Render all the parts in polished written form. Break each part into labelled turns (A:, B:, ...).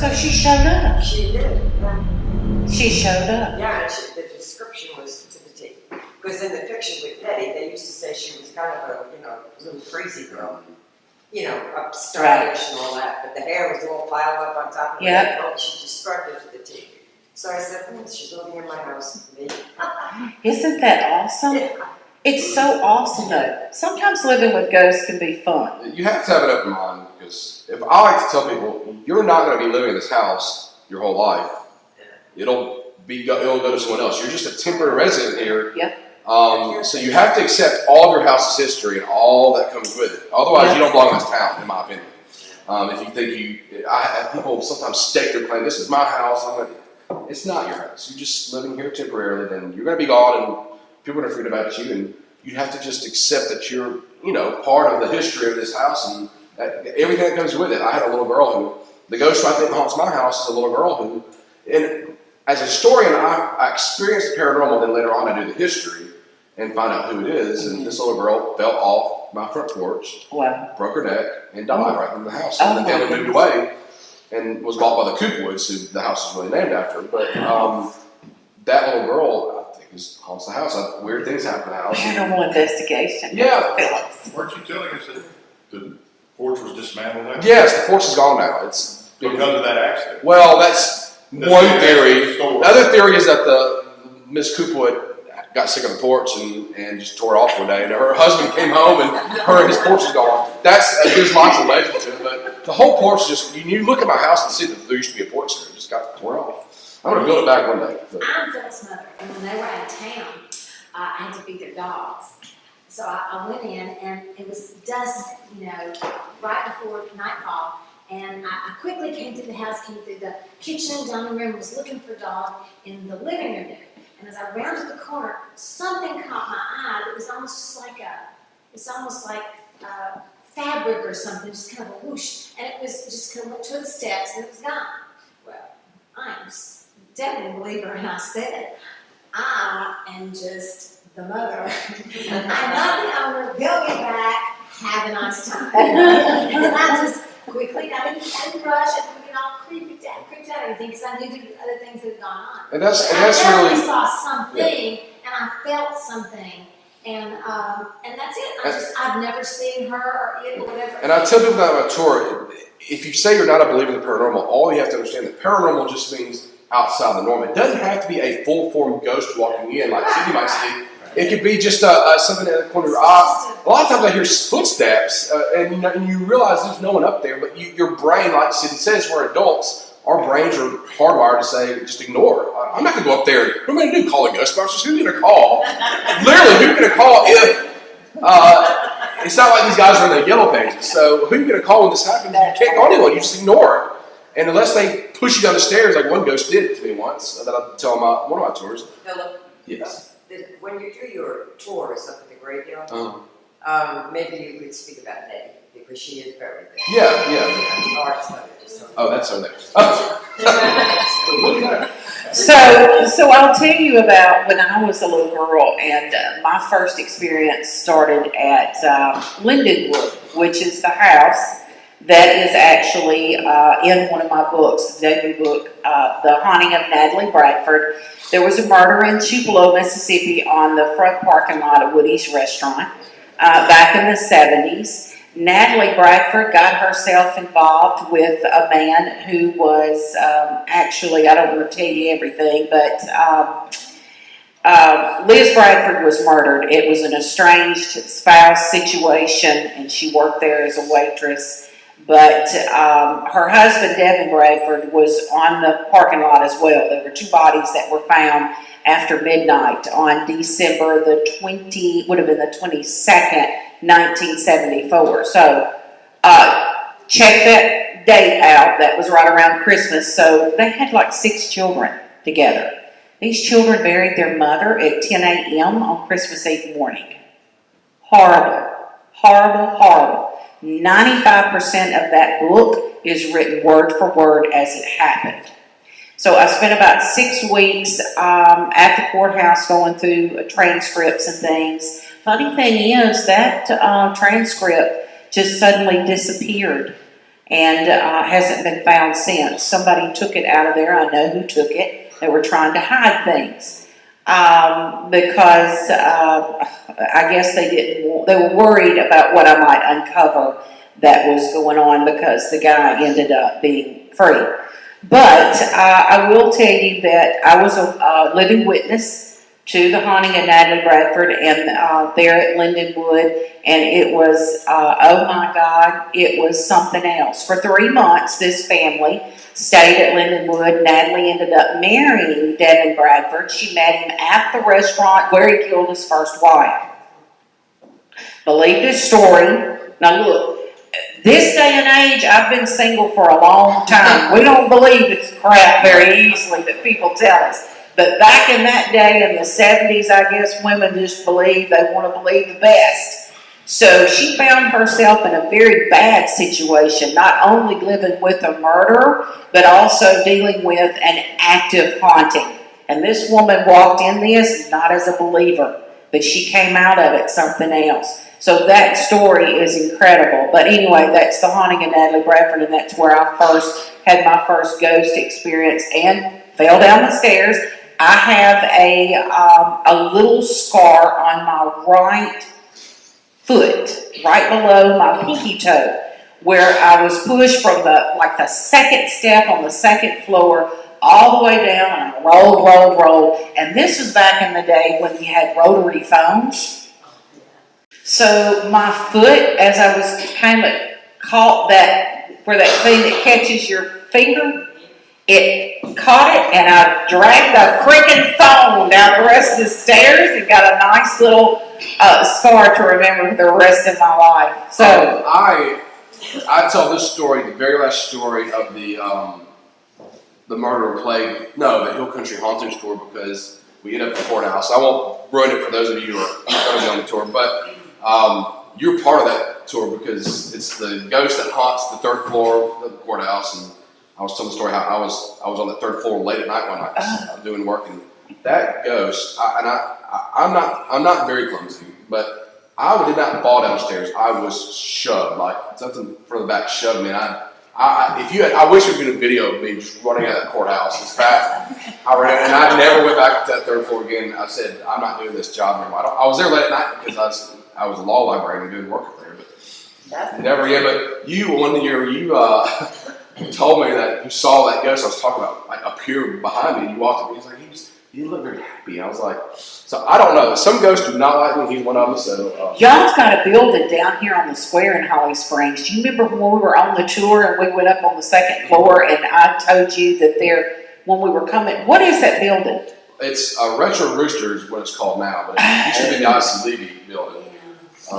A: So she showed up.
B: She did.
A: She showed up.
B: Yeah, and the description was to the T. Because in the picture with Betty, they used to say she was kind of a, little crazy girl. Stylish and all that, but the hair was all piled up on top of her head. Oh, she described it to the T. So I said, she's living in my house with me.
A: Isn't that awesome?
B: Yeah.
A: It's so awesome though. Sometimes living with ghosts can be fun.
C: You have to have an open mind, because if I like to tell people, you're not going to be living in this house your whole life. It'll go to someone else. You're just a temporary resident here.
A: Yep.
C: So you have to accept all of your house's history and all that comes with it. Otherwise, you don't belong in this town, in my opinion. If you think I have people sometimes stake their claim, this is my house. It's not your house. You're just living here temporarily. Then you're going to be gone, and people are going to forget about you. And you have to just accept that you're, part of the history of this house and everything that comes with it. I had a little girl who, the ghost I think haunts my house is a little girl who, and as a historian, I experienced the paranormal. Then later on, I do the history and find out who it is. And this little girl fell off my front porch, broke her neck, and died right in the house. And the family moved away and was bought by the Coopwoods, who the house is really named after. But that little girl, I think, haunts the house. Weird things happen in the house.
A: Paranormal investigation.
C: Yeah.
D: Weren't you telling us that the porch was dismantled now?
C: Yes, the porch is gone now. It's
D: because of that accident.
C: Well, that's one theory. The other theory is that the Miss Coopwood got sick of the porch and just tore it off one day. And her husband came home and his porch is gone. There's lots of legends to it, but the whole porch is just, you look at my house and see that there used to be a porch there. It just got torn off. I'm going to build it back one day.
E: I'm Phil's mother, and when they were out of town, I had to feed their dogs. So I went in, and it was dusk, right before nightfall. And I quickly came through the house, came through the kitchen, dining room, was looking for dog in the living room. And as I rounded the corner, something caught my eye that was almost like fabric or something, just kind of a whoosh. And it was just kind of went to the steps and it was gone. Well, I'm definitely a believer, and I said, I am just the mother. I'm not the owner. Go get back. Have a nice time. And I just quickly, I didn't rush. I didn't get all creeped out everything because I knew there were other things that had gone on.
C: And that's
E: I
C: really
E: saw something, and I felt something, and that's it. I've never seen her or it or whatever.
C: And I tell people that on a tour, if you say you're not a believer in the paranormal, all you have to understand that paranormal just means outside the norm. It doesn't have to be a full-form ghost walking in like Cindy might see. It could be just something at the corner of your eye. A lot of times I hear footsteps, and you realize there's no one up there, but your brain, like Cindy says, we're adults. Our brains are hardwired to say, just ignore. I'm not going to go up there. What am I going to do? Call a Ghostbusters? Who's going to call? Literally, who's going to call if it's not like these guys are in the yellow pages. So who are you going to call when this happens? You can't call anyone. You just ignore it. And unless they push you down the stairs, like one ghost did to me once, that I tell one of my tours.
B: Philip?
C: Yes.
B: When you do your tours up at the graveyard, maybe you could speak about Nettie, because she is very big.
C: Yeah. Oh, that's her there.
A: So I'll tell you about when I was a little girl, and my first experience started at Lindenwood, which is the house that is actually in one of my books, the debut book, The Haunting of Natalie Bradford. There was a murder in Tupelo, Mississippi on the front parking lot of Woody's Restaurant back in the 70s. Natalie Bradford got herself involved with a man who was actually, I don't want to tell you everything, but Liz Bradford was murdered. It was an estranged spouse situation, and she worked there as a waitress. But her husband, Devin Bradford, was on the parking lot as well. There were two bodies that were found after midnight on December the 22nd, 1974. So check that date out. That was right around Christmas. So they had like 6 children together. These children buried their mother at 10 a.m. on Christmas Eve morning. Horrible, horrible, horrible. 95% of that book is written word for word as it happened. So I spent about 6 weeks at the courthouse going through transcripts and things. Funny thing is that transcript just suddenly disappeared. and hasn't been found since. Somebody took it out of there. I know who took it. They were trying to hide things because I guess they were worried about what I might uncover that was going on because the guy ended up being free. But I will tell you that I was a living witness to the haunting of Natalie Bradford and there at Lindenwood, and it was, oh my God, it was something else. For 3 months, this family stayed at Lindenwood. Natalie ended up marrying Devin Bradford. She met him at the restaurant where he killed his first wife. Believe this story. Now look, this day and age, I've been single for a long time. We don't believe this crap very easily that people tell us. But back in that day, in the 70s, I guess women just believe they want to believe the best. So she found herself in a very bad situation, not only living with a murderer, but also dealing with an active haunting. And this woman walked in this not as a believer, but she came out of it something else. So that story is incredible. But anyway, that's the haunting of Natalie Bradford, and that's where I first had my first ghost experience and fell down the stairs. I have a little scar on my right foot, right below my pinky toe, where I was pushed from the second step on the second floor all the way down, and I rolled. And this was back in the day when you had rotary phones. So my foot, as I was kind of caught where that thing that catches your finger, it caught it, and I dragged the freaking phone down the rest of the stairs and got a nice little scar to remember for the rest of my life. So
C: I tell this story, the very last story of the murder plague, no, the Hill Country Haunting Tour, because we ended up at the courthouse. I won't ruin it for those of you who are going to be on the tour, but you're part of that tour because it's the ghost that haunts the third floor of the courthouse. And I was telling the story how I was on the third floor late at night one night. I was doing work, and that ghost. I'm not very clumsy, but I did not fall downstairs. I was shoved, like something from the back shoved me. And I wish there had been a video of me just running out of that courthouse as fast. I ran, and I never went back to that third floor again. I said, I'm not doing this job anymore. I was there late at night because I was a law librarian doing work there, but never again. But one year you told me that you saw that ghost I was talking about like appear behind me, and you walked up and he's like, he didn't look very happy. I was like, so I don't know. Some ghosts do not like me. He's one of them. So
A: y'all's got a building down here on the square in Holly Springs. Do you remember when we were on the tour and we went up on the second floor and I told you that when we were coming, what is that building?
C: It's Retro Rooster is what it's called now, but it used to be the IC building.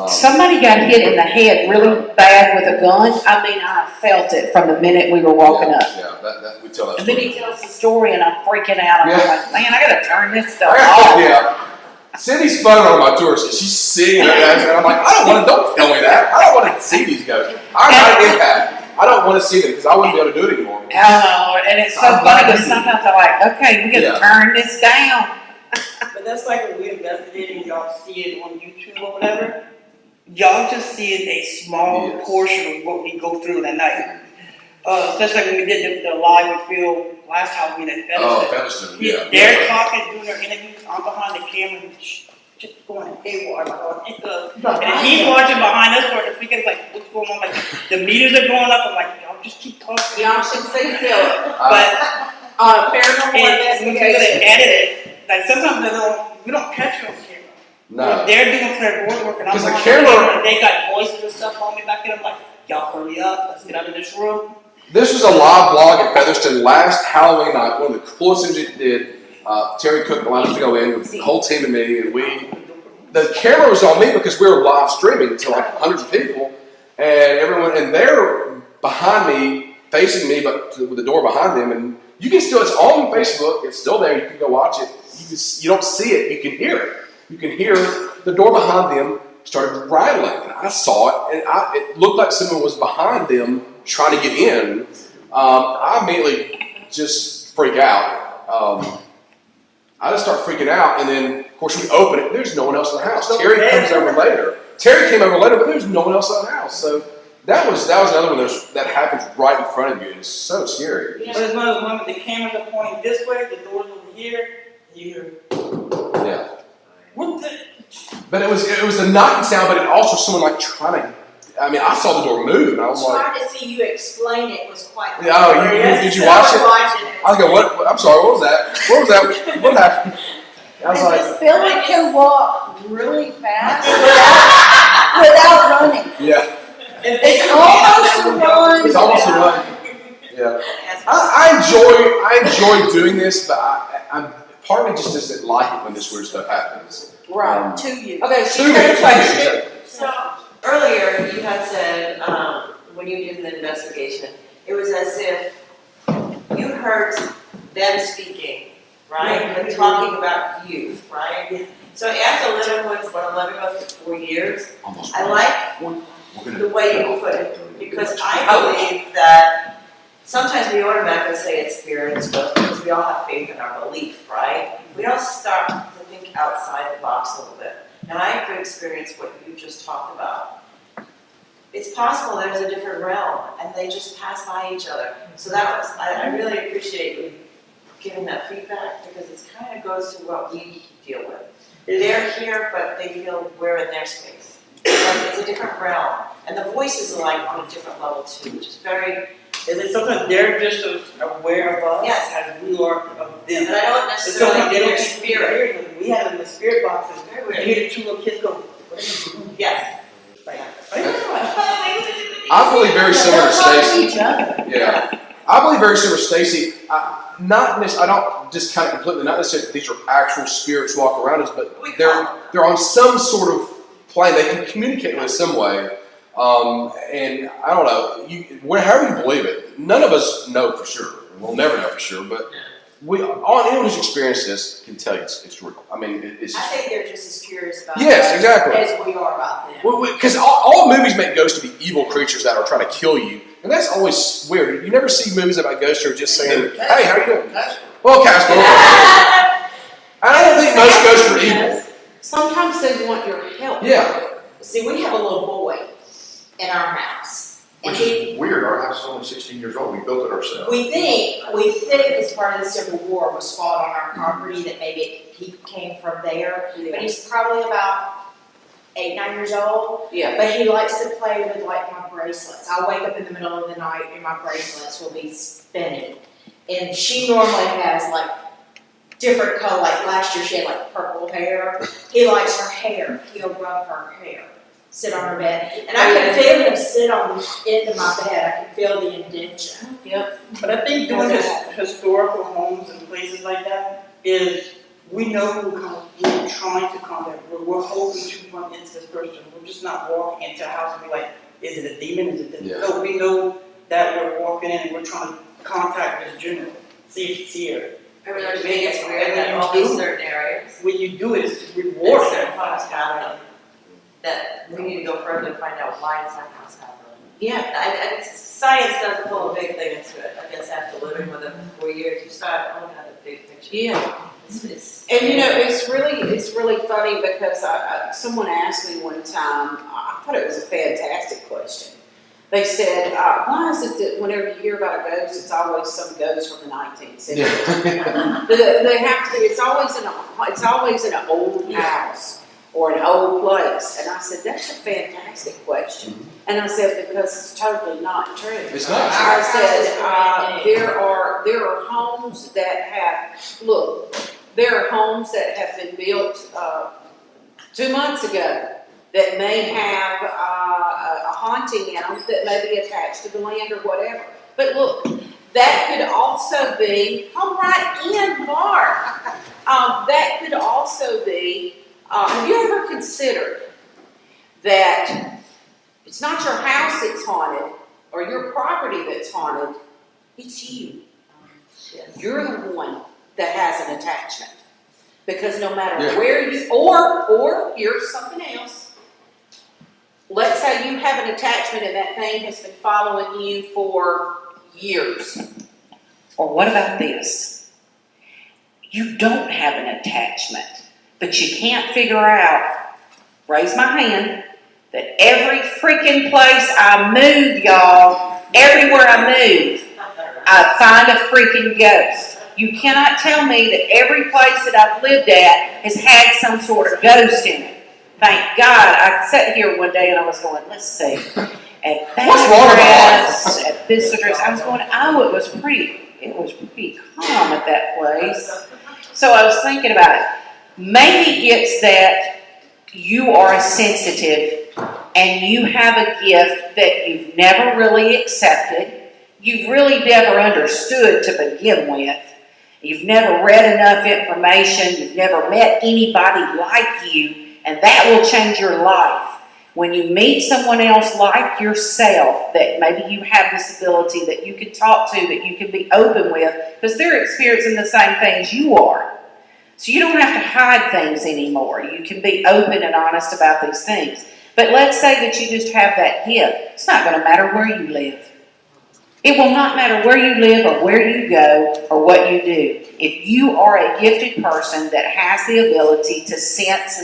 A: Somebody got hit in the head really bad with a gun. I mean, I felt it from the minute we were walking up.
C: Yeah, that we tell that
A: And
C: story.
A: then he tells the story, and I'm freaking out. I'm like, man, I gotta turn this stuff
C: Oh,
A: off.
C: yeah. Cindy's fun on my tour. So she's seeing it, and I'm like, don't tell me that. I don't want to see these ghosts. I'm not an empath. I don't want to see them because I wouldn't be able to do it anymore.
A: Oh, and it's so funny because sometimes I'm like, okay, we gotta turn this down.
F: But that's like when we investigating, y'all see it on YouTube or whatever. Y'all just seeing a small portion of what we go through that night. Especially when we did the live film last Halloween at Featherston.
C: Oh, Featherston, yeah.
F: They're talking, doing their interviews. I'm behind the camera, just going haywire. And he's watching behind us for the freaking like, what's going on? Like the meters are going up. I'm like, y'all just keep talking.
G: Y'all should see Philip.
F: But
G: Paranormal
F: when we're gonna
G: investigation.
F: edit it, like sometimes we don't catch it on camera.
C: No.
F: They're doing clairvoyant work, and I'm
C: Because the
F: behind
C: camera-
F: and they got voices and stuff on me back there. I'm like, y'all hurry up, let's get out of this room.
C: This was a live blog at Featherston last Halloween night. One of the coolest things we did. Terry Cook allowed us to go in with the whole team and me, and the camera was on me because we were live streaming to like hundreds of people, and everyone, and they're behind me, facing me, but with the door behind them, and you can still, it's on Facebook, it's still there, you can go watch it. You don't see it, you can hear it. You can hear the door behind them started rattling, and I saw it, and it looked like someone was behind them trying to get in. I immediately just freak out. I just start freaking out, and then, of course, we open it. There's no one else in the house. Terry comes over later. Terry came over later, but there's no one else in the house. So that was another one that happens right in front of you. It's so scary.
F: But it's one of the moments the cameras are pointing this way, the door's over here, you hear,
C: Yeah.
F: what the?
C: But it was a knocking sound, but it also someone like trying to. I mean, I saw the door move, and I was like,
E: Trying to see you explain it was quite.
C: "Oh, did you watch it?" I was going, "What? I'm sorry. What was that? What was that? What happened?" I was like,
H: Billy can walk really fast without running.
C: "Yeah,
H: It's almost a run.
C: it's almost a run." Yeah, I enjoy doing this, but I'm part of me just doesn't like it when this weird stuff happens.
H: Right, to you.
G: Okay,
C: To
G: she's
C: me,
G: got a question.
I: So earlier you had said, when you did the investigation, it was as if you heard them speaking, right? But talking about youth, right? So after living with 11 of us for 4 years,
C: Almost.
I: I like the way you put it, because I believe that sometimes we automatically say it's spirit and stuff because we all have faith in our belief, right? We don't start to think outside the box a little bit. And I could experience what you just talked about. It's possible there's a different realm and they just pass by each other. So that was, I really appreciate you giving that feedback because it kind of goes to what we deal with. They're here, but they feel we're in their space. It's a different realm. And the voices are like on a different level too, which is very.
F: Is it sometimes they're just as aware of us
I: Yes.
F: as we are of them?
I: But I don't
F: It's
I: necessarily
F: something they
I: hear
F: don't
I: their
F: keep
I: spirit.
F: hearing. We have them in the spirit boxes.
I: Very
F: You
I: weird.
F: hear the two little kids go, what are you doing?
I: Yes.
F: Like,
C: I believe very similar to Stacy.
H: Each other.
C: Yeah, I believe very similar to Stacy. I don't discount it completely. Not necessarily that these are actual spirits walk around us, but they're on some sort of plane. They can communicate with us some way. And I don't know. However you believe it, none of us know for sure. We'll never know for sure, but anyone who's experienced this can tell you it's real. I mean, it's
I: I
C: just.
I: think they're just as curious about
C: Yes,
I: us
C: exactly.
I: as we are about them.
C: Because all movies make ghosts to be evil creatures that are trying to kill you, and that's always weird. You never see movies about ghosts who are just saying, "Hey, how you doing?" Well, Casper. I don't think most ghosts are evil.
G: Sometimes they want your help.
C: Yeah.
I: See, we have a little boy in our house. And
D: Which is weird, our house is only 16 years old, we built it ourselves.
I: we think as part of the Civil War was fought on our property, that maybe he came from there. But he's probably about 8, 9 years old.
G: Yeah.
I: But he likes to play with like my bracelets. I'll wake up in the middle of the night and my bracelets will be spinning. And she normally has like different color, like last year she had like purple hair. He likes her hair. He'll rub her hair, sit on her bed. And I can feel him sit on the end of my bed. I can feel the indention.
F: But I think doing historical homes and places like that is, we know who we're trying to contact. We're hoping to run into this person. We're just not walking into a house and be like, is it a demon? Is it this?
C: Yeah.
F: No, we know that we're walking in and we're trying to contact this general, see if it's here.
I: Everyone's being weird in all these certain areas.
F: When you do it, it's
I: There's
F: rewarding.
I: certain things happening that we need to go further and find out why is that house happening.
G: Yeah.
I: Science does pull a big thing into it. I guess after living with them for 4 years, you start looking at the big picture.
G: Yeah.
I: It's
G: And you know, it's really funny because someone asked me one time, I thought it was a fantastic question. They said, why is it that whenever you hear about a ghost, it's always some ghost from the 19th century? They have to. It's always in an old house or an old place. And I said, that's a fantastic question. And I said, because it's totally not true.
C: It's not
G: I
C: true.
G: said, there are homes that there are homes that have been built 2 months ago that may have a haunting in them that may be attached to the land or whatever. But look, that could also be, come right in, Mark. That could also be, have you ever considered that it's not your house that's haunted or your property that's haunted, it's you. You're the one that has an attachment. Because no matter where you, or here's something else. Let's say you have an attachment and that thing has been following you for years.
A: Or what about this? You don't have an attachment, but you can't figure out, raise my hand, that every freaking place I move, y'all, everywhere I move, I find a freaking ghost. You cannot tell me that every place that I've lived at has had some sort of ghost in it. Thank God. I sat here one day and I was going, let's see. At Featherston, at Visitors, I was going, oh, it was pretty calm at that place. So I was thinking about it. Maybe it's that you are sensitive and you have a gift that you've never really accepted. You've really never understood to begin with. You've never read enough information. You've never met anybody like you, and that will change your life. When you meet someone else like yourself, that maybe you have this ability that you can talk to, that you can be open with, because they're experiencing the same things you are. So you don't have to hide things anymore. You can be open and honest about these things. But let's say that you just have that gift. It's not going to matter where you live. It will not matter where you live or where you go or what you do. If you are a gifted person that has the ability to sense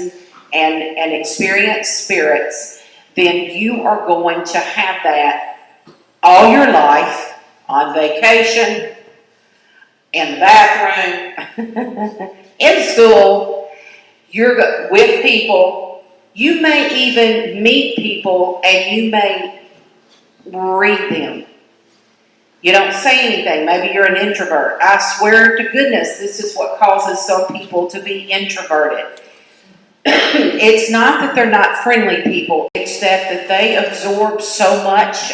A: and experience spirits, then you are going to have that all your life, on vacation, in the bathroom, in school. You're with people. You may even meet people and you may read them. You don't say anything. Maybe you're an introvert. I swear to goodness, this is what causes some people to be introverted. It's not that they're not friendly people. It's that they absorb so much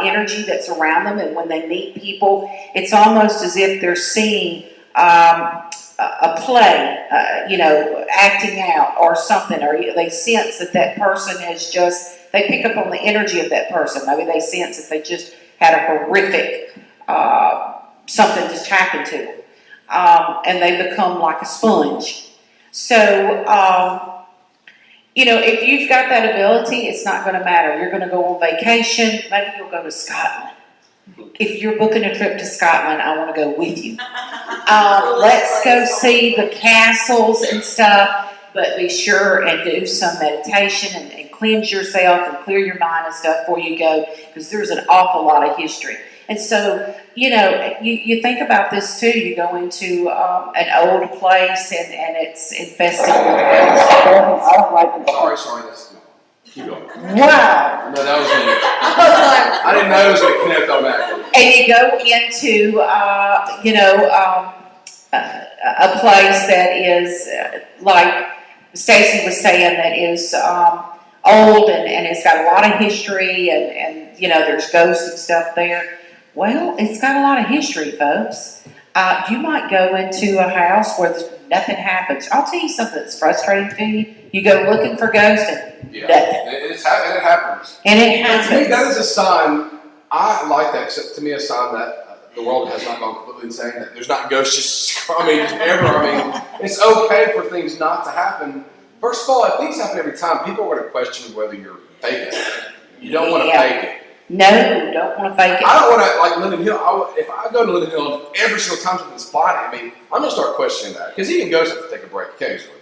A: energy that's around them, and when they meet people, it's almost as if they're seeing a play, acting out or something, or they sense that person has just, they pick up on the energy of that person. Maybe they sense that they just had a horrific, something just happened to them. And they become like a sponge. So, if you've got that ability, it's not going to matter. You're going to go on vacation. Maybe you'll go to Scotland. If you're booking a trip to Scotland, I want to go with you. Let's go see the castles and stuff, but be sure and do some meditation and cleanse yourself and clear your mind and stuff before you go, because there's an awful lot of history. And so, you think about this too. You go into an old place and it's infested with ghosts. I don't like it.
C: Sorry, that's keep going.
A: Wow.
C: No, that was me. I didn't know it was going to connect automatically.
A: And you go into, a place that is, like Stacy was saying, that is old and it's got a lot of history and there's ghosts and stuff there. Well, it's got a lot of history, folks. You might go into a house where nothing happens. I'll tell you something that's frustrating to you. You go looking for ghosts and nothing.
C: It happens.
A: And it happens.
C: To me, that is a sign. I like that. Except to me, a sign that the world has not gone completely insane. That there's not ghosts just ever. It's okay for things not to happen. First of all, if things happen every time, people are going to question whether you're faking it. You don't want to fake it.
A: No, don't want to fake it.
C: I don't want to, like Linden Hill, if I go to Linden Hill every single time something's body, I'm going to start questioning that. Because even ghosts have to take a break occasionally.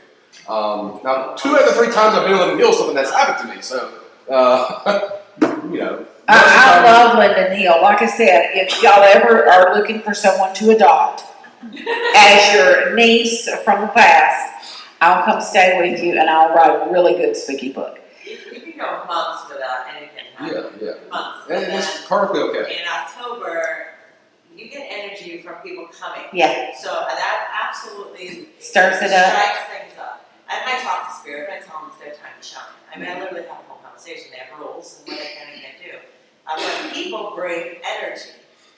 C: Now, 2 out of the 3 times I've been in Linden Hill, something that's happened to me. So,
A: I love Linden Hill. Like I said, if y'all ever are looking for someone to adopt as your niece from the past, I'll come stay with you and I'll write a really good spooky book.
I: You can go months without anything happening.
C: Yeah.
I: Months.
C: And it's perfectly okay.
I: In October, you get energy from people coming.
A: Yeah.
I: So that absolutely
A: Stirs it up.
I: strikes things up. And I talk to spirit, I tell them it's their time to shine. I literally have a whole conversation. They have rules and what they can and can't do. But people bring energy.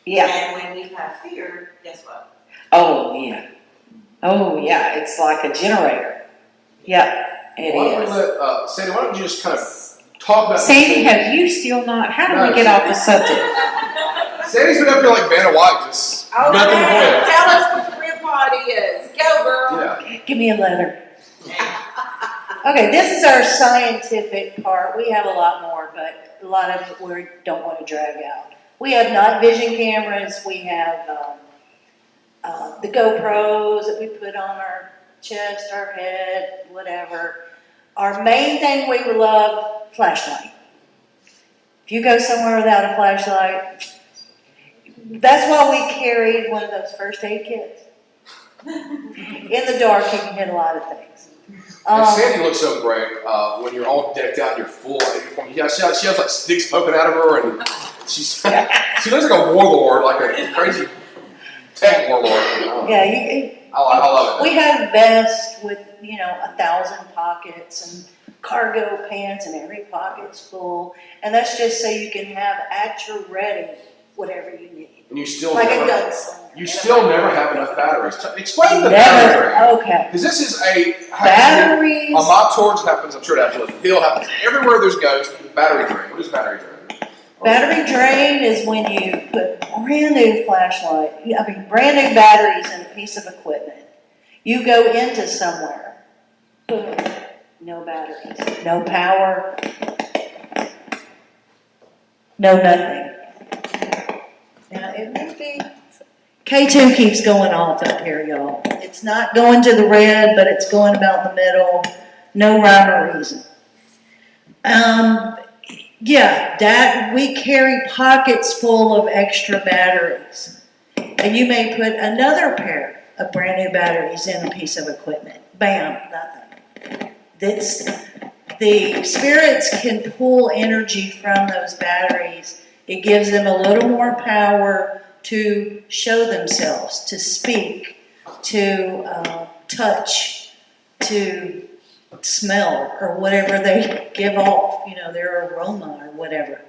A: Yeah.
I: And when you have fear, guess what?
A: Oh, yeah. It's like a generator. Yeah, it is.
C: Sandy, why don't you just kind of talk about
A: Sandy, have you still not? How do we get off the subject?
C: Sandy's been up here like Vanna White, just nothing to
G: Okay,
C: play.
G: tell us what the real party is. Go, girl.
C: Yeah.
A: Give me a letter.
H: Okay, this is our scientific part. We have a lot more, but a lot of it we don't want to drag out. We have night vision cameras. We have the GoPros that we put on our chest, our head, whatever. Our main thing we love flashlight. If you go somewhere without a flashlight, that's why we carried one of those first aid kits. In the dark, you can hit a lot of things.
C: And Sandy looks so great when you're all decked out, you're full of uniform. Yeah, she has like sticks poking out of her, and she looks like a warlord, like a crazy tech warlord. You know?
H: Yeah,
C: I love it.
H: We have vests with 1,000 pockets and cargo pants, and every pocket's full, and that's just so you can have at your ready whatever you need.
C: And you still
H: Like
C: never,
H: a gunslinger.
C: you still never have enough batteries. Explain the battery drain.
H: Okay.
C: Because this is
H: Batteries.
C: a mob torch happens. I'm sure it happens. Hill happens everywhere. There's ghosts. Battery drain. What is battery drain?
H: Battery drain is when you put brand new brand new batteries in a piece of equipment. You go into somewhere, boom, no batteries, no power, no nothing. Now, it may be, K2 keeps going off up here, y'all. It's not going to the red, but it's going about the middle. No rhyme or reason. We carry pockets full of extra batteries. And you may put another pair of brand new batteries in a piece of equipment. Bam, nothing. The spirits can pull energy from those batteries. It gives them a little more power to show themselves, to speak, to touch, to smell, or whatever they give off, their aroma or whatever.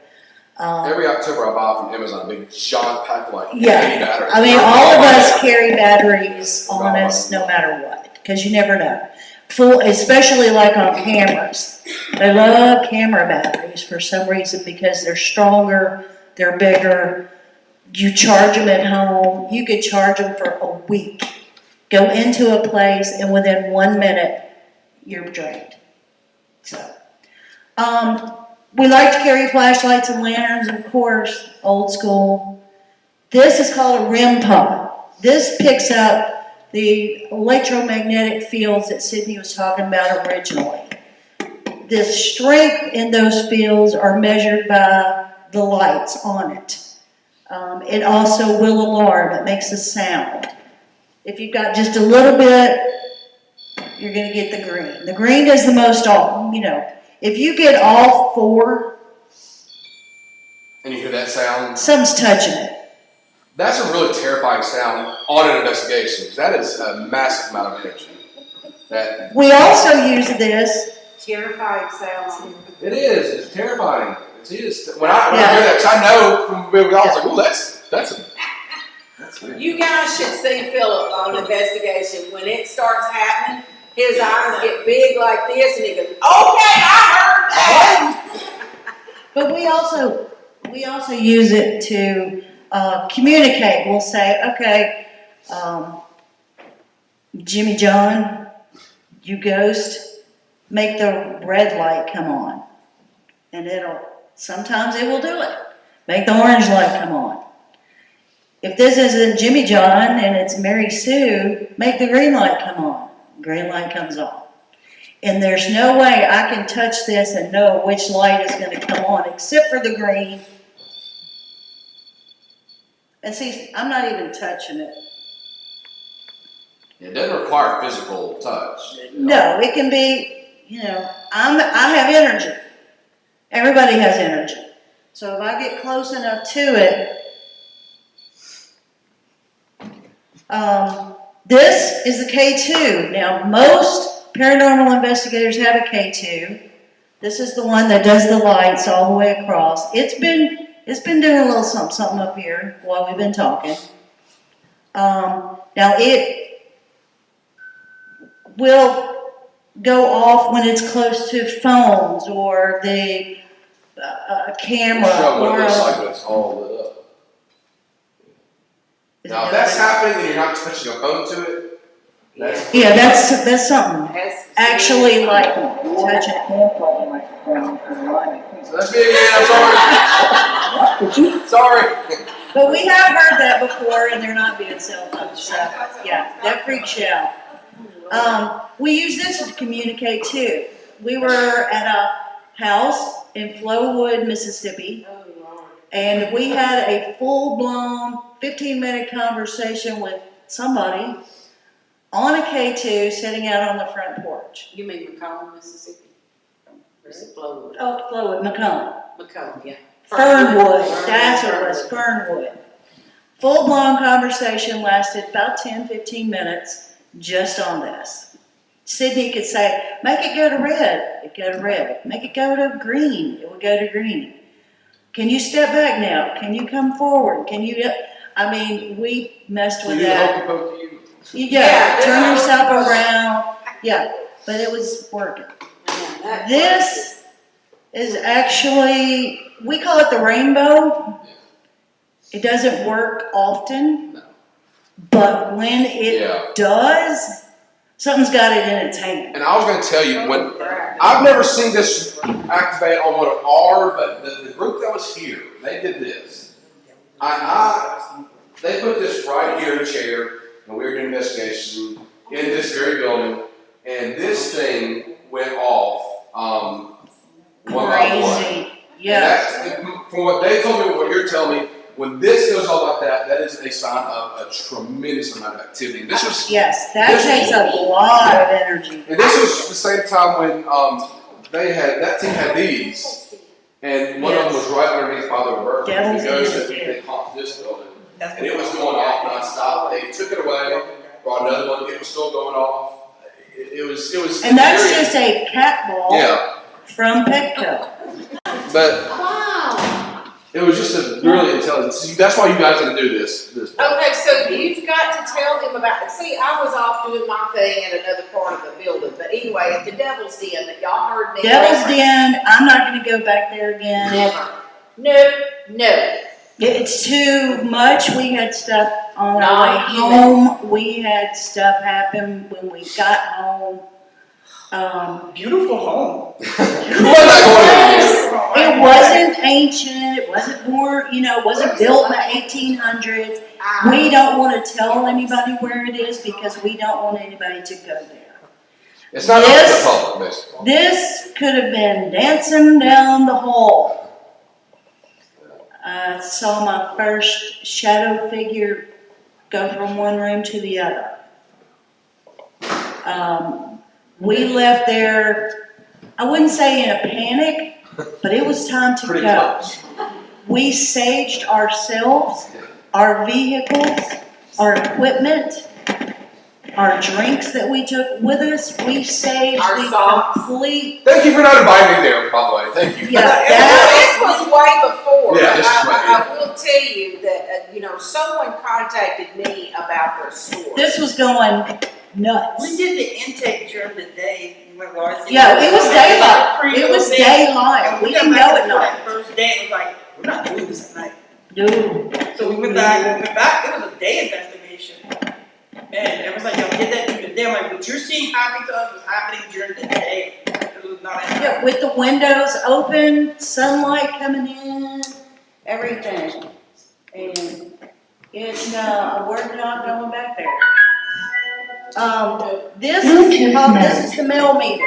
C: Every October I buy from Amazon a big giant pack of like 80
H: Yeah,
C: batteries.
H: I mean, all of us carry batteries on us no matter what, because you never know. Especially like on cameras. They love camera batteries for some reason because they're stronger, they're bigger. You charge them at home. You could charge them for a week. Go into a place and within 1 minute, you're drained. So, we like to carry flashlights and lanterns, of course, old school. This is called a REM pod. This picks up the electromagnetic fields that Sydney was talking about originally. The strength in those fields are measured by the lights on it. It also will alarm. It makes a sound. If you've got just a little bit, you're going to get the green. The green is the most, if you get all 4,
C: And you hear that sound.
H: something's touching it.
C: That's a really terrifying sound on an investigation. That is a massive amount of energy.
H: We also use this.
G: Terrifying sounds.
C: It is. It's terrifying. It is. When I hear that, 'cause I know from I was like, oh, that's weird.
G: You guys should see Philip on investigation. When it starts happening, his eyes get big like this, and he goes, "Okay, I heard that."
H: But we also use it to communicate. We'll say, okay, Jimmy John, you ghost, make the red light come on. And sometimes it will do it. Make the orange light come on. If this isn't Jimmy John and it's Mary Sue, make the green light come on. Green light comes on. And there's no way I can touch this and know which light is going to come on except for the green. And see, I'm not even touching it.
C: It doesn't require physical touch.
H: No, it can be, I have energy. Everybody has energy. So if I get close enough to it, this is the K2. Now, most paranormal investigators have a K2. This is the one that does the lights all the way across. It's been doing a little something up here while we've been talking. Now, it will go off when it's close to phones or the camera.
C: Show what
H: or
C: it looks like when it's all lit up. Now, if that's happening and you're not touching a phone to it,
H: that's something. Actually, like touching it.
C: So that's me again. I'm sorry. Sorry.
H: But we have heard that before, and they're not being cell phones. So, yeah, that freaks you out. We use this to communicate too. We were at a house in Flowood, Mississippi.
G: Oh, Lord.
H: And we had a full-blown 15-minute conversation with somebody on a K2 sitting out on the front porch.
G: You mean Macomb, Mississippi? Or is it Flowood?
H: Oh, Flowood, Macomb.
G: Macomb, yeah.
H: Fernwood, that's what it was, Fernwood. Full-blown conversation lasted about 10, 15 minutes just on this. Sydney could say, make it go to red, it'd go to red. Make it go to green, it would go to green. Can you step back now? Can you come forward? Can you, I mean, we messed with that. Yeah, turn yourself around, yeah, but it was working.
G: Man, that
H: This is actually, we call it the rainbow. It doesn't work often,
C: No.
H: but when it
C: Yeah.
H: does, something's got it in its hand.
C: And I was going to tell you, when I've never seen this activate on one of our, but the group that was here, they did this. They put this right here in a chair, and we were doing investigation in this very building, and this thing went off one by one.
H: Crazy,
C: And
H: yeah.
C: that's, from what they told me, what you're telling me, when this goes off like that, that is a sign of a tremendous amount of activity. And this was,
H: Yes, that
C: this
H: takes a lot of energy.
C: and this was the same time when that team had these, and one of them was right underneath Father Roberta.
H: Devil's
C: It goes
H: Nest,
C: to
H: yeah.
C: they caught this building, and it was going off nonstop. They took it away, brought another one. It was still going off. It was.
H: And that's
C: very-
H: just a cat ball
C: yeah,
H: from Petco.
C: but
G: Wow.
C: it was just a really intelligent. See, that's why you guys didn't do this.
G: Okay, so you've got to tell them about, see, I was off doing my thing in another part of the building, but anyway, at the Devil's Den that y'all heard me.
H: Devil's
G: reference.
H: Den, I'm not gonna go back there again.
G: Never. No.
H: It's too much. We had stuff on our way
G: Not
H: home. We had stuff happen when we got home.
F: Beautiful home.
H: It wasn't ancient. It wasn't more, it wasn't built in the 1800s. We don't want to tell anybody where it is because we don't want anybody to go there.
C: It's not open to the public, basically.
H: This could have been dancing down the hall. I saw my first shadow figure go from one room to the other. We left there, I wouldn't say in a panic, but it was time to
C: Pretty
H: go.
C: close.
H: We saged ourselves, our vehicles, our equipment, our drinks that we took with us. We saged
G: Our
H: the
G: socks.
H: complete.
C: Thank you for not inviting me there, by the way. Thank you.
H: Yeah,
G: Now,
H: that,
G: this was way before.
C: Yeah, this is way
G: I will tell you that, someone contacted me about their store.
H: this was going nuts.
F: We did the intake during the day. You went Larson.
H: Yeah, it was daylight. It was daylight. We didn't go at night.
F: That first day, it was like, we're not doing this at night.
H: Dude.
F: So we went back, it was a day investigation. And it was like, y'all did that during the day. I'm like, what you're seeing happening to us was happening during the day. It was not at night.
H: Yeah, with the windows open, sunlight coming in, everything. And it's, we're not going back there. This is the millimeter.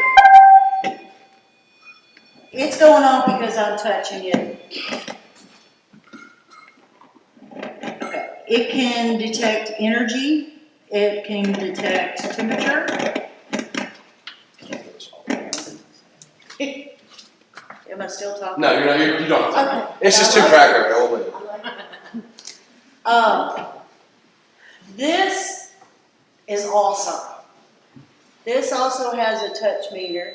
H: It's going off because I'm touching it. Okay. It can detect energy. It can detect temperature. Am I still talking?
C: No, you're not. You don't.
H: Okay.
C: It's just too cracker. Don't leave.
H: This is awesome. This also has a touch meter.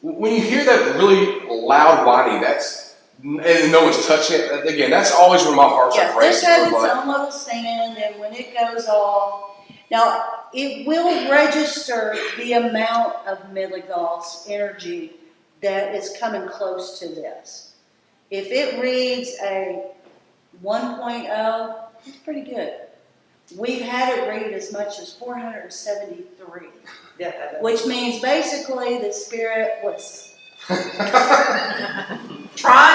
C: When you hear that really loud whining, and no one's touching it. Again, that's always when my heart's
H: Yeah,
C: like
H: this
C: racing.
H: has its
C: Like,
H: own little stand, and when it goes off, now it will register the amount of milligauss energy that is coming close to this. If it reads a 1.0, it's pretty good. We've had it read as much as 473, which means basically the spirit was
G: Trying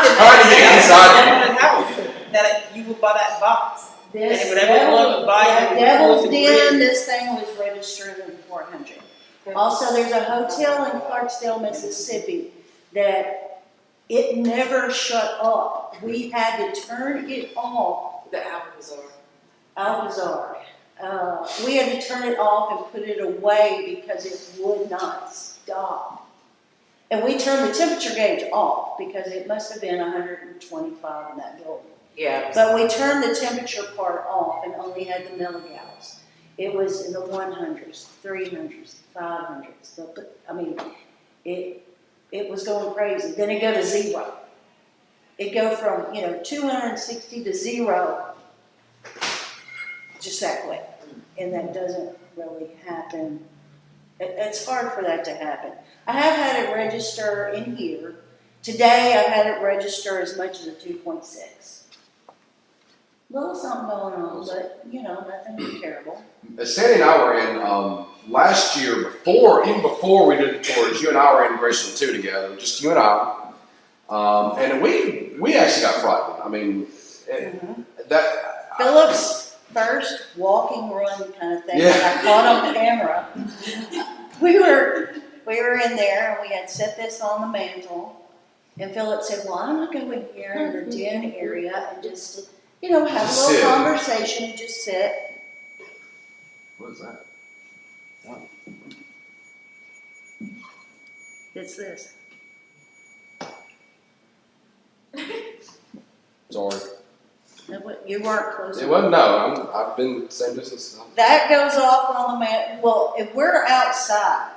G: to
C: get inside
F: That you would buy that box.
H: this
F: And whatever it was, buy it.
H: Devil's Den. This thing was registering in 400. Also, there's a hotel in Clarksdale, Mississippi, that it never shut off. We had to turn it off.
G: The Alcazar.
H: Alcazar. We had to turn it off and put it away because it would not stop. And we turned the temperature gauge off because it must have been 125 in that building.
G: Yeah.
H: But we turned the temperature part off and only had the milligauss. It was in the 100s, 300s, 500s. I mean, it was going crazy. Then it go to zero. It go from, 260 to zero just that quick. And that doesn't really happen. It's hard for that to happen. I have had it register in here. Today I've had it register as much as a 2.6. Little something going on, but nothing terrible.
C: Sandy and I were in last year, even before we did the tours, you and I were in Graceland 2 together, just you and I. And we actually got frightened. I mean, that.
H: Philip's first walking run kind of thing.
C: Yeah.
H: I caught on camera. We were in there and we had set this on the mantle. And Philip said, "Well, I'm gonna go in here in the den area and just, have a little
C: Sit.
H: conversation and just sit."
C: What is that?
H: It's this.
C: Sorry.
H: You weren't close
C: It
H: enough.
C: wasn't, no. I've been the same distance.
H: That goes off on the man. Well, if we're outside,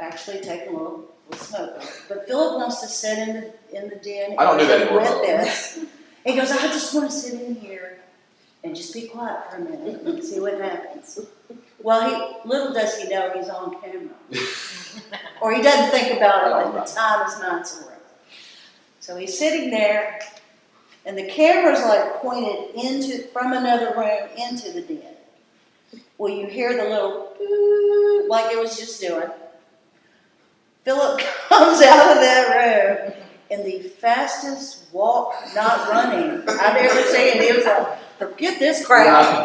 H: actually take a little smoke. But Philip wants to sit in the den.
C: I don't do that anymore,
H: with
C: though.
H: this. He goes, "I just want to sit in here and just be quiet for a minute and see what happens." Well, little does he know he's on camera, or he doesn't think about it at the time his mind's around. So he's sitting there, and the camera's like pointed from another room into the den. Well, you hear the little doo, like it was just doing. Philip comes out of that room in the fastest walk, not running I've ever seen. He was like, "Forget this crap."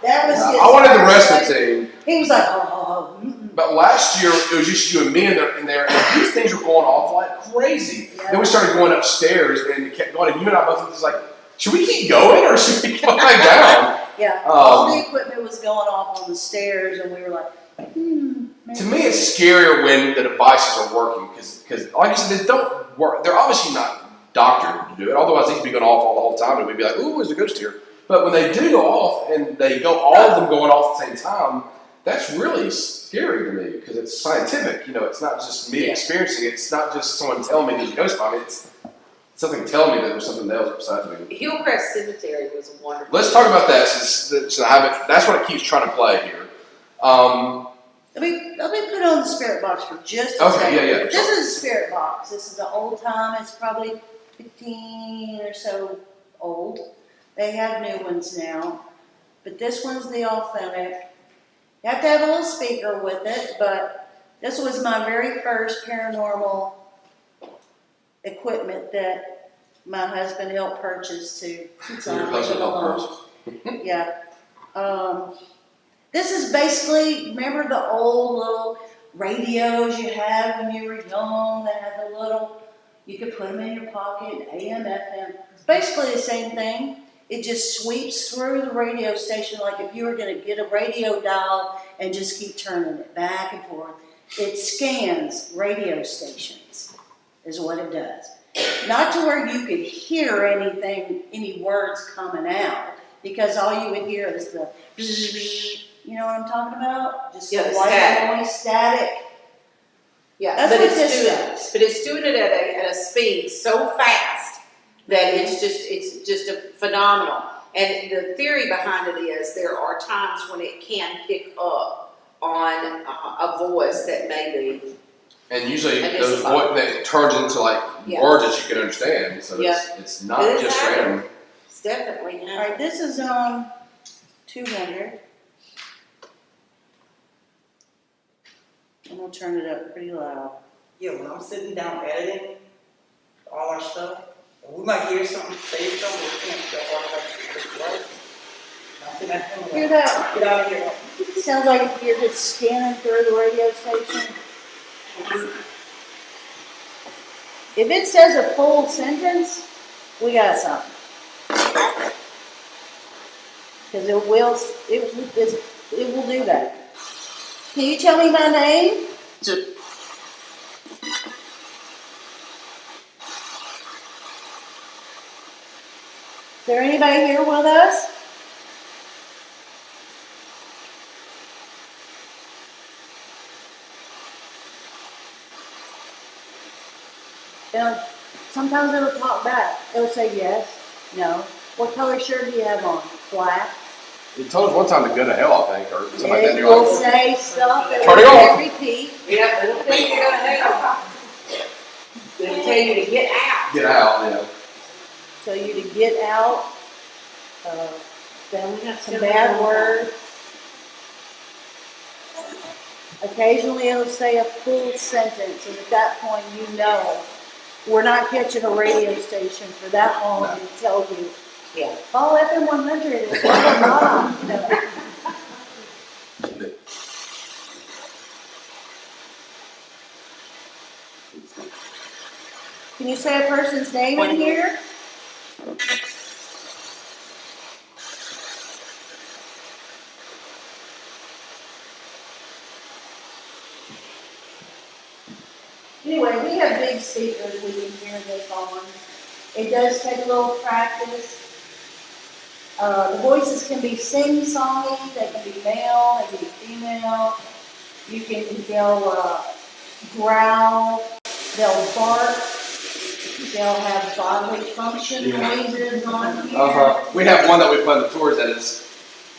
H: That was his.
C: I wanted the rest of the team.
H: He was like, "Oh."
C: But last year, it was just you and me in there, and these things were going off like crazy.
H: Yeah.
C: Then we started going upstairs, and it kept going, and you and I both were just like, should we keep going, or should we come back down?
H: Yeah, all the equipment was going off on the stairs, and we were like,
C: To me, it's scarier when the devices are working, because like you said, they don't work. They're obviously not doctored to do it, otherwise they'd be going off all the whole time, and we'd be like, ooh, there's a ghost here. But when they do go off, and all of them going off at the same time, that's really scary to me, because it's scientific. It's not just me experiencing it. It's not just someone telling me there's a ghost behind me. It's something telling me that there's something else beside me.
G: Hillcrest Cemetery was wonderful.
C: Let's talk about that, since I haven't. That's what it keeps trying to play here.
H: Let me put on the spirit box for just a second.
C: Yeah.
H: This is a spirit box. This is an old time. It's probably 15 or so old. They have new ones now, but this one's the authentic. You have to have a little speaker with it, but this was my very first paranormal equipment that my husband helped purchase to.
C: Your husband helped purchase.
H: Yeah. This is basically, remember the old little radios you had when you were young that had the little, you could put them in your pocket, AM, FM. It's basically the same thing. It just sweeps through the radio station like if you were going to get a radio dial and just keep turning it back and forth. It scans radio stations, is what it does. Not to where you could hear anything, any words coming out, because all you would hear is the bzzz. You know what I'm talking about? Just
G: Yeah, the
H: white
G: static.
H: noise, static.
G: Yeah,
H: That's
G: but
H: what
G: it's
H: this
G: doing
H: does.
G: But it's doing it at a speed so fast that it's just a phenomenal. And the theory behind it is there are times when it can pick up on a voice that may be.
C: And usually
G: And it's
C: that turns into like
G: Yeah.
C: words that you can understand. So
G: Yeah.
C: it's not
G: It is
C: just
G: happening.
C: random.
G: It's definitely
H: All
G: not.
H: right, this is 200. I'm gonna turn it up pretty loud.
F: Yeah, when I'm sitting down editing all our stuff, we might hear something, say something, we can't, the hard right?
H: Hear that?
F: Get out of here.
H: Sounds like you're just scanning through the radio station. If it says a full sentence, we got something. Because it will do that. Can you tell me my name? Is there anybody here with us? Sometimes it'll talk back. It'll say yes, no. What color shirt do you have on? Black.
C: It told us one time to go to hell, I think, or something like that.
H: It will say stuff that
C: Turn it
H: will
C: off.
H: repeat.
G: Yeah, little thing you're gonna hate. They'll tell you to get out.
C: Get out, yeah.
H: Tell you to get out.
G: Then we have
H: Some bad words. Occasionally it'll say a full sentence, and at that point you know we're not catching a radio station for that long to tell you,
G: Yeah.
H: call FM 100 and blah, blah, blah. You know. Can you say a person's name in here? Anyway, we have big speakers we can hear this on. It does take a little practice. The voices can be sing-songy, they can be male, they can be female. They'll growl, they'll bark, they'll have bodily function noises on here.
C: We have one that we play on the tours that is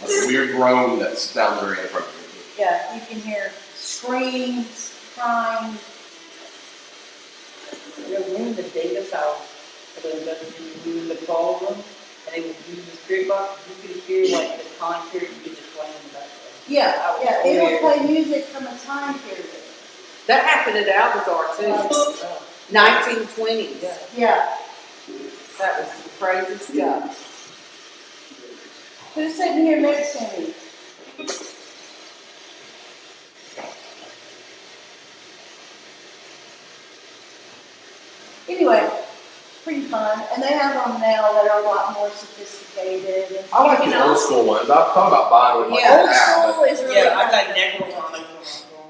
C: like a weird groan that sounds very inappropriate.
H: Yeah, you can hear screams, crying.
F: In the data house, in the ballroom, and they would use the spirit box, you could hear like the concert music playing in the background.
H: Yeah, it'll play music from a time period.
G: That happened at Alcazar too. 1920s.
H: Yeah.
G: That was crazy stuff.
H: Who's sitting here next to me? Anyway, pretty fun. And they have them now that are a lot more sophisticated. And
C: I like the old school ones. I thought about buying one like
G: Yeah,
C: that
H: old
C: now.
H: school is really
F: Yeah, I
H: fun.
F: got necklace on it.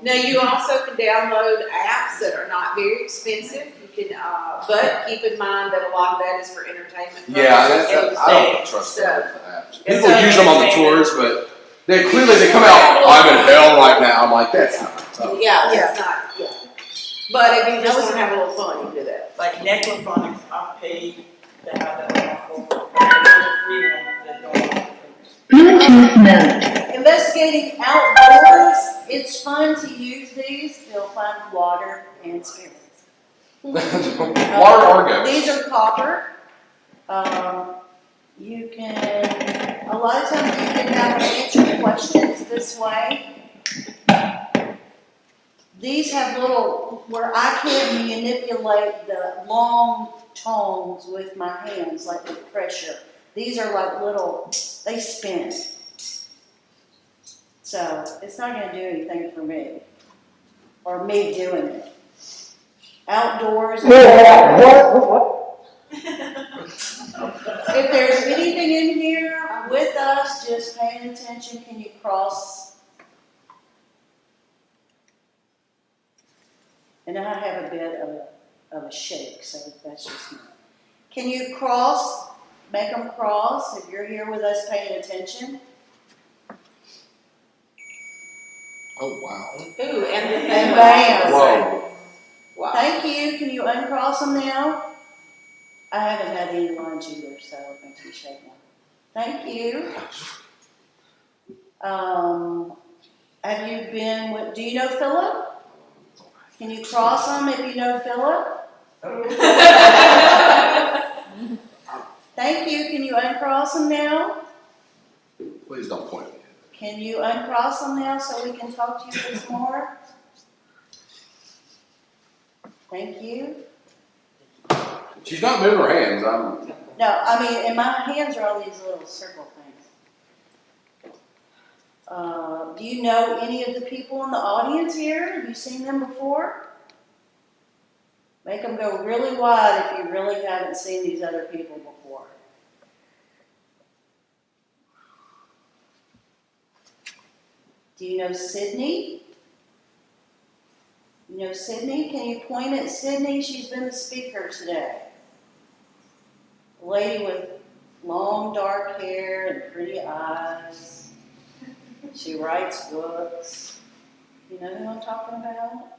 G: Now you also can download apps that are not very expensive. You can, but keep in mind that a lot of that is for entertainment.
C: Yeah,
G: purposes.
C: I don't trust
G: So-
C: those apps.
G: and
C: People
G: so-
C: use them on the tours, but they come out, I'm in hell right now. I'm like, that's not tough.
G: Yeah, it's not, yeah. But if you just want to have a little fun, you can do that.
F: Like Necrophonics, I paid to have that on my phone. Free one that
H: Bluetooth mode. Investigating outdoors. It's fun to use these. You'll find water and spirits.
C: Water or ghosts.
H: These are copper. You can, a lot of times you can have them answer questions this way. These have little, where I can manipulate the long tones with my hands, like with pressure. These are like little, they spin. So it's not going to do anything for me, or me doing it. Outdoors. If there's anything in here with us, just paying attention. Can you cross? And I have a bit of a shake, so that's just me. Can you cross? Make them cross if you're here with us paying attention.
C: Oh, wow.
G: Ooh, and the
H: And bam.
C: Whoa.
G: Wow.
H: Thank you. Can you uncross them now? I haven't had any lunch either, so it makes me shake now. Thank you. Have you been with, do you know Philip? Can you cross them if you know Philip? Thank you. Can you uncross them now?
C: Please don't point at me.
H: Can you uncross them now so we can talk to you some more? Thank you.
C: She's not moving her hands.
H: No, I mean, and my hands are on these little circle things. Do you know any of the people in the audience here? Have you seen them before? Make them go really wide if you really haven't seen these other people before. Do you know Sydney? You know Sydney? Can you point at Sydney? She's been the speaker today. A lady with long dark hair and pretty eyes. She writes books. You know who I'm talking about?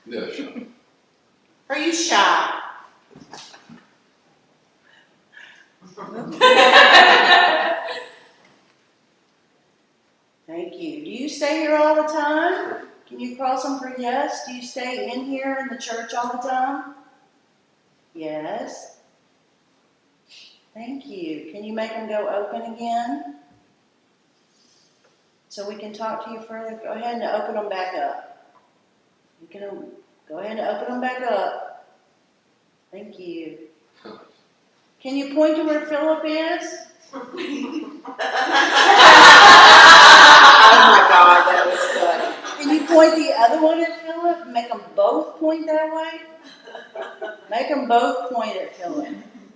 C: Yeah, sure.
G: Are you shy?
H: Thank you. Do you stay here all the time? Can you cross them for yes? Do you stay in here in the church all the time? Yes. Thank you. Can you make them go open again? So we can talk to you further. Go ahead and open them back up. You can go ahead and open them back up. Thank you. Can you point to where Philip is?
G: Oh my God, that was funny.
H: Can you point the other one at Philip? Make them both point that way? Make them both point at Philip.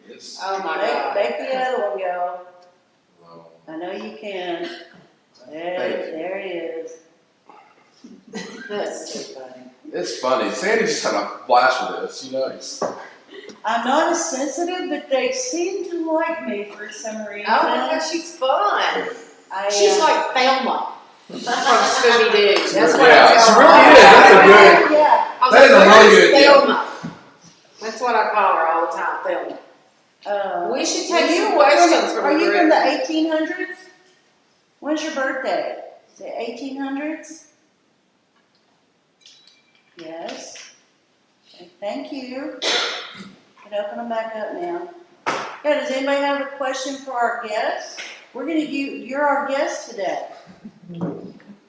C: It's,
G: Oh my God.
H: Make the other one go.
C: well,
H: I know you can. There it is.
G: That's too funny.
C: it's funny. Sandy just had a blast with this, you know.
H: I'm not as sensitive, but they seem to like me for some reason.
G: Oh my God, she's fun. She's
H: I,
G: like Thelma from Scooby Doo. That's what
C: Yeah,
G: I
C: she
G: call
C: really
G: her.
C: is. That's a good.
H: yeah.
G: I was
C: That is a
G: like,
C: really
G: "Where's
C: good-
G: Thelma?" That's what I call her all the time, Thelma. We should take some questions from
H: Are
G: the
H: you
G: group.
H: from the 1800s? When's your birthday? Is it 1800s? Yes. Okay, thank you. Can open them back up now. Yeah, does anybody have a question for our guest? You're our guest today.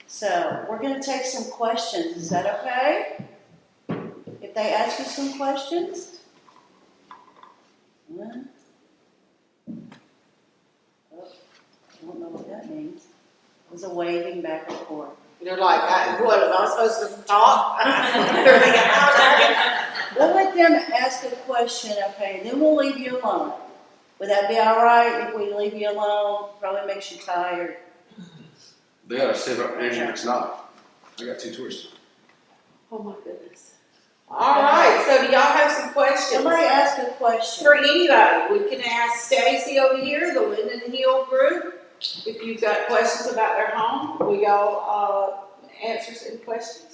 H: So we're gonna take some questions. Is that okay? If they ask you some questions? Oh, I don't know what that means. It was a waving back and forth.
G: You're like, what, am I supposed to talk?
H: We'll let them ask a question, okay, then we'll leave you alone. Would that be all right if we leave you alone? Probably makes you tired.
C: They gotta save up energy next night. I got 2 tours.
G: Oh my goodness. All right, so do y'all have some questions?
H: Somebody ask a question.
G: For anybody, we can ask Stacy over here, the Linden Hill group. If you've got questions about their home, will y'all answer some questions?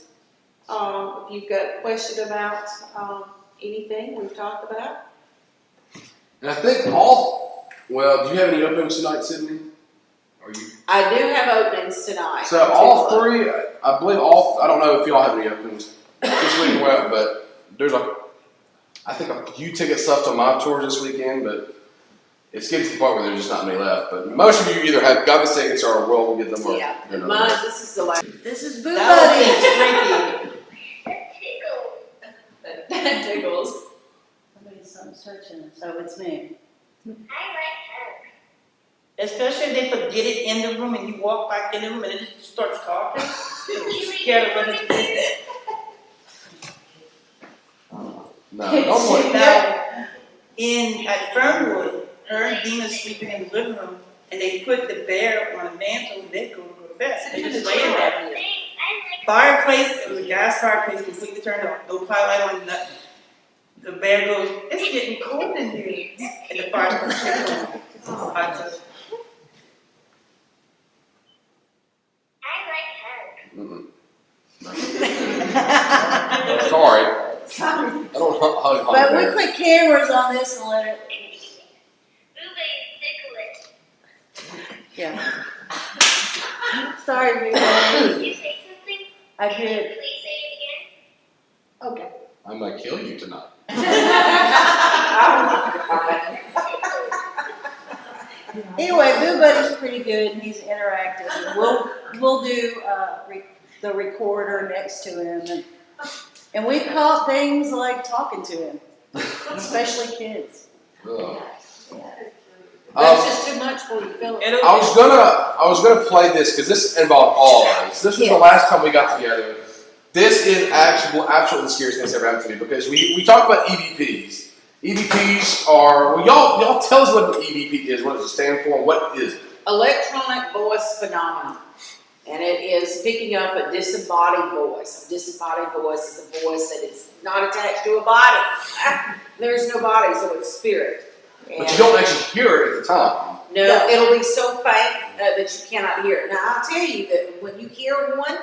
G: If you've got a question about anything we've talked about.
C: And I think do you have any openings tonight, Sydney? Are you?
G: I do have openings tonight.
C: So all 3, I believe I don't know if y'all have any openings this week, but there's I think a few tickets left on my tours this weekend, but it's getting to the point where there's just not many left. But most of you either have got the tickets or we'll get them.
G: Yeah, mine, this is the last.
H: This is Boo
G: That
H: Buddy.
G: That tickles.
H: Somebody's searching, so it's me.
F: Especially if they forget it in the room and you walk back in the room and it just starts talking. You're scared of running to it.
C: No, don't worry.
F: Now, at Fernwood, her and Dina's sleeping in the living room and they put the bear on a mantle and they go to bed. They just lay there. Fireplace, it was a gas fireplace completely turned off. No pile light on, nothing. The bear goes, it's getting cold in here. And the fireplace turned on. I said,
C: Mm-mm. No. Sorry. I don't hug
H: But we
C: bears.
H: put cameras on this and let it. Yeah. Sorry, Boo Buddy.
J: Did you say something?
H: I did.
J: Please say it again.
H: Okay.
C: I might kill you tonight.
H: Anyway, Boo Buddy's pretty good and he's interactive. And we'll do the recorder next to him, and we've caught things like talking to him, especially kids.
C: Ugh.
G: That's just too much for you, Philip.
C: I was gonna play this because this involved all of us. This was the last time we got together. This is absolutely the scariest thing that's ever happened to me because we talk about EVPs. EVPs are, well, y'all tell us what an EVP is, what does it stand for, and what is it?
G: Electronic voice phenomenon. And it is picking up a disembodied voice. A disembodied voice is a voice that is not attached to a body. There's no body, so it's spirit.
C: But you don't actually hear it at the time.
G: No, it'll be so faint that you cannot hear it. Now, I'll tell you that when you hear one,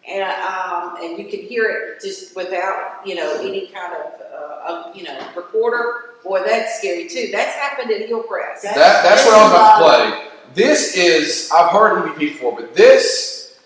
G: and you can hear it just without, any kind of, recorder, boy, that's scary too. That's happened at Hillcrest.
C: That's what I was about to play. This is, I've heard EVP before, but this,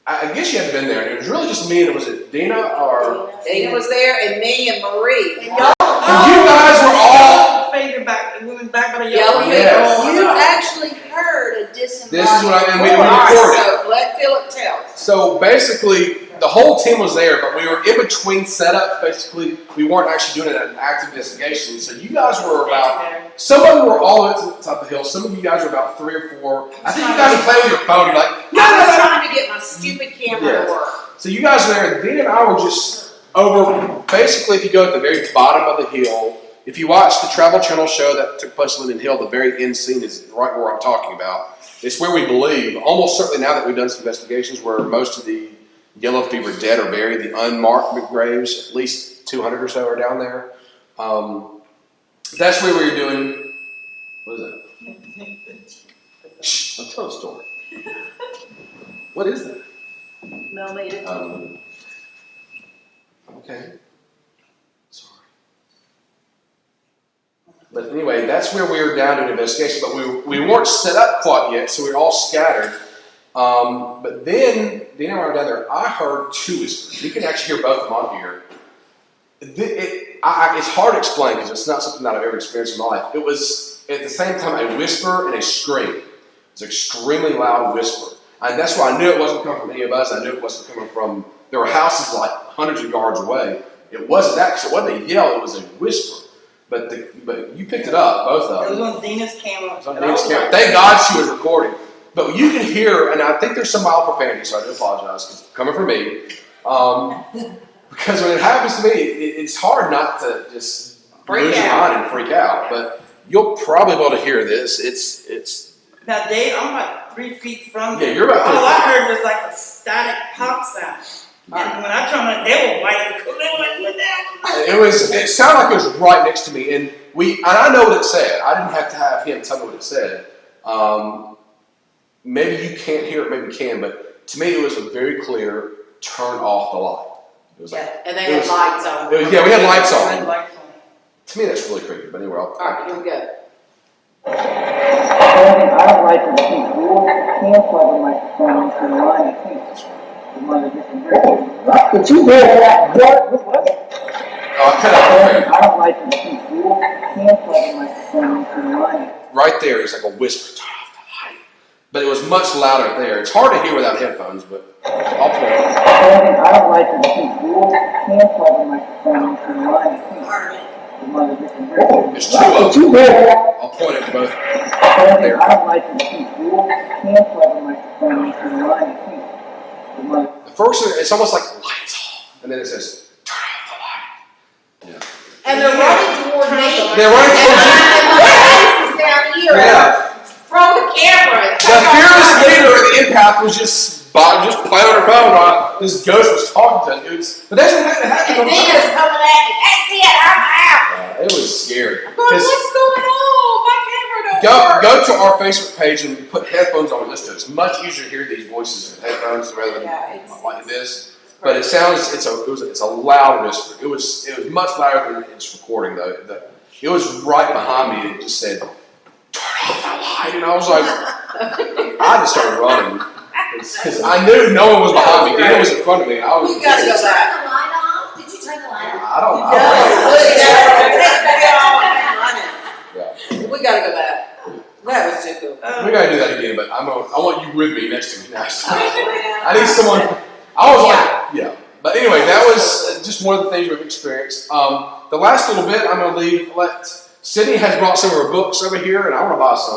C: I guess you haven't been there. It was really just me, and was it Dina or?
G: Dina was there, and me and Marie.
C: And you guys were all.
F: Faded back, and we was back by the
G: Yellow
F: yellow.
C: Yes.
H: You actually heard a disembodied.
C: This is what we
G: Alright,
C: recorded.
G: so let Philip tell.
C: So basically, the whole team was there, but we were in between setups. Basically, we weren't actually doing an active investigation. So you guys were about, some of you were all the way to the top of the hill. Some of you guys were about 3 or 4. I think you guys were playing with your phone. You're like,
G: I was trying to get my stupid camera to work.
C: So you guys were there, and Dean and I were just over, basically, if you go at the very bottom of the hill, if you watch the Travel Channel show that took place in Linden Hill, the very end scene is right where I'm talking about. It's where we believe, almost certainly now that we've done some investigations, where most of the yellow fever dead are buried, the unmarked graves, at least 200 or so are down there. That's where we were doing, what is that? Shh, I'll tell the story. What is that?
H: Mel made it.
C: Okay. Sorry. But anyway, that's where we were down doing investigation, but we weren't set up quite yet, so we were all scattered. But then, Dina and I were down there, I heard 2 whispers. You can actually hear both of them on here. It's hard to explain because it's not something that I've ever experienced in my life. It was, at the same time, a whisper and a scream. It's an extremely loud whisper. And that's why I knew it wasn't coming from any of us. I knew it wasn't coming from, there were houses like hundreds of yards away. It wasn't that, because it wasn't a yell, it was a whisper. But you picked it up, both of them.
F: It was on Dina's camera.
C: It was on Dina's camera. Thank God she was recording. But you can hear, and I think there's some mild profanity, so I do apologize, because it's coming from me. Because when it happens to me, it's hard not to just lose your mind and freak out. But you'll probably be able to hear this. It's.
F: Now, Dave, I'm like 3 feet from
C: Yeah, you're about 3
F: All
C: feet.
F: I heard was like a static pop sound. And when I turned on, they were white and cool. They were like, what that?
C: It sounded like it was right next to me, and I know what it said. I didn't have to have him tell me what it said. Maybe you can't hear it, maybe you can, but to me it was a very clear turn off the light. It was like,
G: And they had lights on.
C: we had lights
F: I had
C: on.
F: lights on.
C: To me that's really creepy, but anyway,
G: Alright, here we go.
K: I don't like to keep rules. Can't plug in my phone to the line. I think the mother disagree. Did you hear that? What?
C: I cut out
K: I don't like to keep rules. Can't plug in my phone to the line.
C: right there is like a whisper, turn off the light. But it was much louder there. It's hard to hear without headphones, but I'll play it.
K: I don't like to keep rules. Can't plug in my phone to the line. I think the mother disagree.
C: There's 2 of
K: Did you
C: them.
K: hear that?
C: I'll point it to both.
K: I don't like to keep rules. Can't plug in my phone to the line. I think the mother.
C: The first one, it's almost like lights off, and then it says, turn off the light. Yeah.
G: And they're running toward me.
C: They're running
G: And
C: towards you.
G: my face is down here.
C: Yeah.
G: From the camera.
C: The fearless leader of the impact was just playing on her phone while this ghost was talking to us. But that's what happened.
G: And Dina's coming at me. That's it, I'm out.
C: It was scary.
G: I'm going, what's going on? My camera don't work.
C: Go to our Facebook page and put headphones on and listen to it. It's much easier to hear these voices with headphones rather than like this. But it sounds it's a loud whisper. It was much louder than it's recording though. It was right behind me and it just said, turn off the light, and I was like, I just started running because I knew no one was behind me. Dina was in front of me. I was.
G: We gotta go back.
E: Turn the light off? Did you turn the light off?
C: I don't know. Yeah.
G: We gotta go back. That was too cool.
C: We gotta do that again, but I want you with me next to me now. I need someone. I was like, yeah. But anyway, that was just one of the things we've experienced. The last little bit, I'm gonna let Sydney has brought some of her books over here, and I want to buy some.